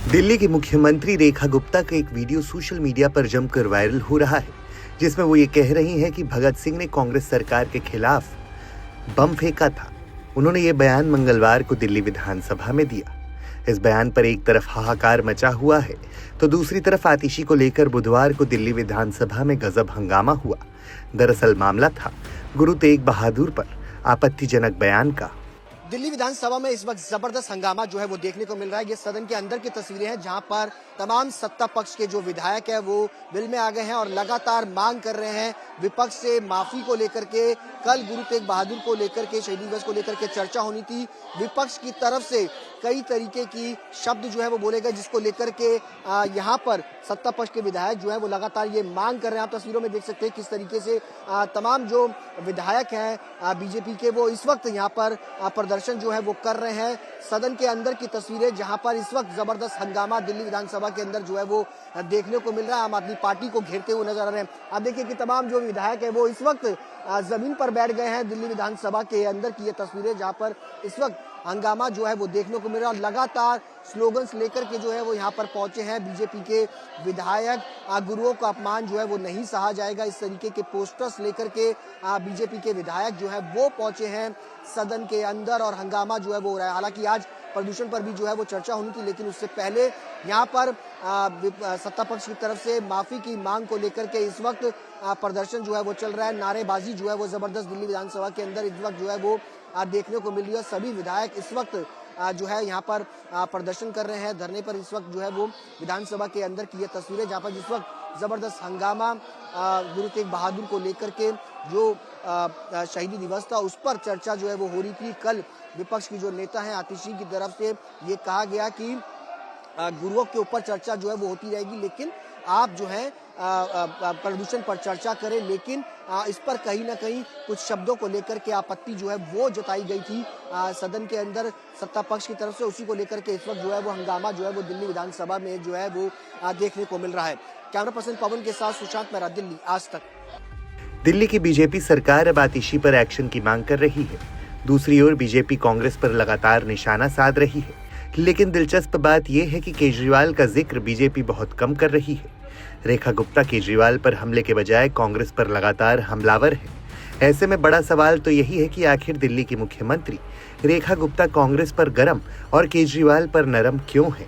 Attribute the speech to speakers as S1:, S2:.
S1: दिल्ली की मुख्यमंत्री रेखा गुप्ता का एक वीडियो सोशल मीडिया पर जमकर वायरल हो रहा है, जिसमें वो ये कह रही हैं कि भगत सिंह ने कांग्रेस सरकार के खिलाफ बम फेंका था। उन्होंने ये बयान मंगलवार को दिल्ली विधानसभा में दिया। इस बयान पर एक तरफ हाहाकार मचा हुआ है, तो दूसरी तरफ आतिशी को लेकर बुधवार को दिल्ली विधानसभा में गजब हंगामा हुआ। दरअसल मामला था गुरु तेग बहादुर पर आपत्तिजनक बयान का।
S2: दिल्ली विधानसभा में इस वक्त जबरदस्त हंगामा जो है वो देखने को मिल रहा है। ये सदन के अंदर की तस्वीरें हैं, जहां पर तमाम सत्ता पक्ष के जो विधायक है वो बिल में आ गए हैं और लगातार मांग कर रहे हैं विपक्ष से माफी को लेकर के। कल गुरु तेग बहादुर को लेकर के, शहीद दिवस को लेकर के चर्चा होनी थी। विपक्ष की तरफ से कई तरीके की शब्द जो है वो बोले गए, जिसको लेकर के यहाँ पर सत्ता पक्ष के विधायक जो है वो लगातार ये मांग कर रहे हैं। आप तस्वीरों में देख सकते हैं किस तरीके से तमाम जो विधायक हैं बीजेपी के, वो इस वक्त यहाँ पर प्रदर्शन जो है वो कर रहे हैं। सदन के अंदर की तस्वीरें, जहां पर इस वक्त जबरदस्त हंगामा दिल्ली विधानसभा के अंदर जो है वो देखने को मिल रहा है। आम आदमी पार्टी को घेरते हुए नजर आ रहे हैं। आप देखिए कि तमाम जो विधायक है वो इस वक्त जमीन पर बैठ गए हैं। दिल्ली विधानसभा के अंदर की ये तस्वीरें, जहां पर इस वक्त हंगामा जो है वो देखने को मिल रहा है और लगातार स्लोगन्स लेकर के जो है वो यहाँ पर पहुंचे हैं बीजेपी के विधायक। गुरुओं का अपमान जो है वो नहीं सहा जाएगा, इस तरीके के पोस्टर्स लेकर के बीजेपी के विधायक जो है वो पहुंचे हैं सदन के अंदर और हंगामा जो है वो हो रहा है। हालांकि आज प्रदूषण पर भी जो है वो चर्चा होनी थी, लेकिन उससे पहले यहाँ पर सत्ता पक्ष की तरफ से माफी की मांग को लेकर के इस वक्त प्रदर्शन जो है वो चल रहा है। नारेबाजी जो है वो जबरदस्त दिल्ली विधानसभा के अंदर इस वक्त जो है वो देखने को मिल रही है। सभी विधायक इस वक्त जो है यहाँ पर प्रदर्शन कर रहे हैं, धरने पर इस वक्त जो है वो विधानसभा के अंदर की ये तस्वीरें, जहाँ पर जिस वक्त जबरदस्त हंगामा गुरु तेग बहादुर को लेकर के जो शहीदी दिवस था उस पर चर्चा जो है वो हो रही थी। कल विपक्ष की जो नेता है आतिशी की तरफ से ये कहा गया कि गुरुओं के ऊपर चर्चा जो है वो होती रहेगी, लेकिन आप जो है प्रदूषण पर चर्चा करें। लेकिन इस पर कहीं ना कहीं कुछ शब्दों को लेकर के आपत्ति जो है वो जताई गई थी सदन के अंदर सत्ता पक्ष की तरफ से। उसी को लेकर के इस वक्त जो है वो हंगामा जो है वो दिल्ली विधानसभा में जो है वो देखने को मिल रहा है। कैमरा पर्सन पवन के साथ सुशांत मेहरा, दिल्ली आज तक।
S1: दिल्ली की बीजेपी सरकार अब आतिशी पर एक्शन की मांग कर रही है। दूसरी ओर बीजेपी कांग्रेस पर लगातार निशाना साध रही है, लेकिन दिलचस्प बात यह है कि केजरीवाल का जिक्र बीजेपी बहुत कम कर रही है। रेखा गुप्ता केजरीवाल पर हमले के बजाय कांग्रेस पर लगातार हमलावर है। ऐसे में बड़ा सवाल तो यही है कि आखिर दिल्ली की मुख्यमंत्री रेखा गुप्ता कांग्रेस पर गरम और केजरीवाल पर नरम क्यों है।